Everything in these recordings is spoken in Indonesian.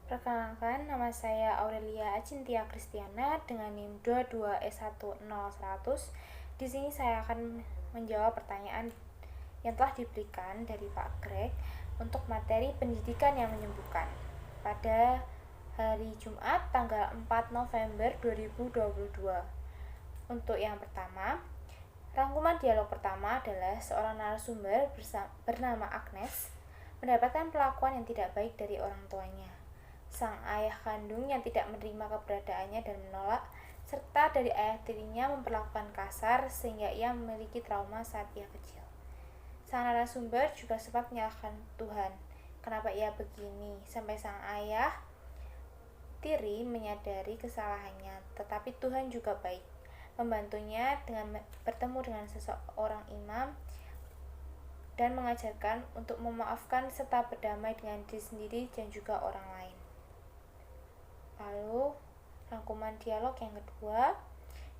Perkenalkan, nama saya Aurelia Acintia Kristiana dengan NIM 22S10100. Di sini saya akan menjawab pertanyaan yang telah diberikan dari Pak Greg untuk materi pendidikan yang menyembuhkan pada hari Jumat tanggal 4 November 2022. Untuk yang pertama, rangkuman dialog pertama adalah seorang narasumber bernama Agnes mendapatkan perlakuan yang tidak baik dari orang tuanya. Sang ayah kandung yang tidak menerima keberadaannya dan menolak, serta dari ayah tirinya memperlakukan kasar sehingga ia memiliki trauma saat ia kecil. Sang narasumber juga sempat menyalahkan Tuhan, kenapa ia begini, sampai sang ayah tiri menyadari kesalahannya, tetapi Tuhan juga baik, membantunya dengan bertemu dengan seseorang imam dan mengajarkan untuk memaafkan serta berdamai dengan diri sendiri dan juga orang lain. Lalu, rangkuman dialog yang kedua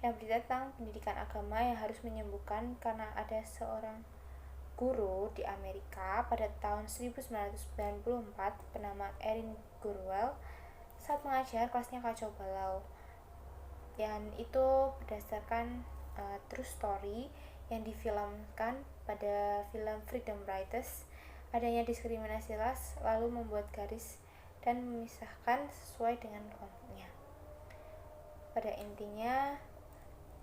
yang bercerita tentang pendidikan agama yang harus menyembuhkan karena ada seorang guru di Amerika pada tahun 1994 bernama Erin Gurwell saat mengajar kelasnya kacau balau. Dan itu berdasarkan true story yang difilmkan pada film Freedom Writers. Adanya diskriminasi ras lalu membuat garis dan memisahkan sesuai dengan kelompoknya. Pada intinya,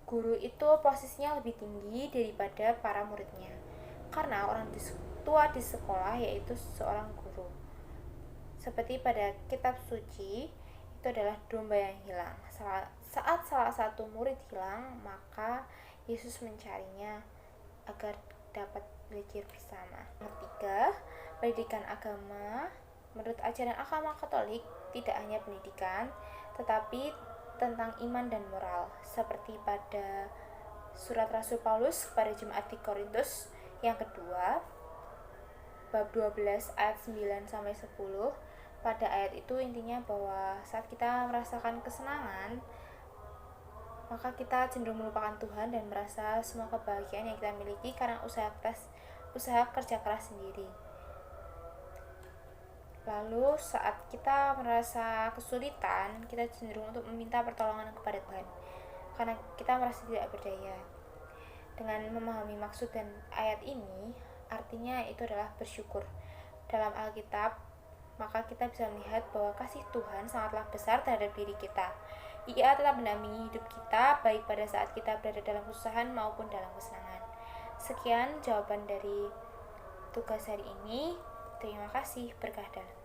guru itu posisinya lebih tinggi daripada para muridnya karena orang tua di sekolah yaitu seorang guru. Seperti pada kitab suci, itu adalah domba yang hilang. Saat salah satu murid hilang, maka Yesus mencarinya agar dapat belajar bersama. Ketiga, pendidikan agama. Menurut ajaran agama Katolik, tidak hanya pendidikan, tetapi tentang iman dan moral, seperti pada surat Rasul Paulus kepada jemaat di Korintus yang kedua, bab 12 ayat 9-10. Pada ayat itu intinya bahwa saat kita merasakan kesenangan, maka kita cenderung melupakan Tuhan dan merasa semua kebahagiaan yang kita miliki karena usaha kerja keras sendiri. Lalu saat kita merasa kesulitan, kita cenderung untuk meminta pertolongan kepada Tuhan karena kita merasa tidak berdaya. Dengan memahami maksud dan ayat ini, artinya itu adalah bersyukur. Dalam Alkitab, maka kita bisa melihat bahwa kasih Tuhan sangatlah besar terhadap diri kita. Ia tetap mendampingi hidup kita baik pada saat kita berada dalam kesusahan maupun dalam kesenangan. Sekian jawaban dari tugas hari ini. Terima kasih, berkah dalam.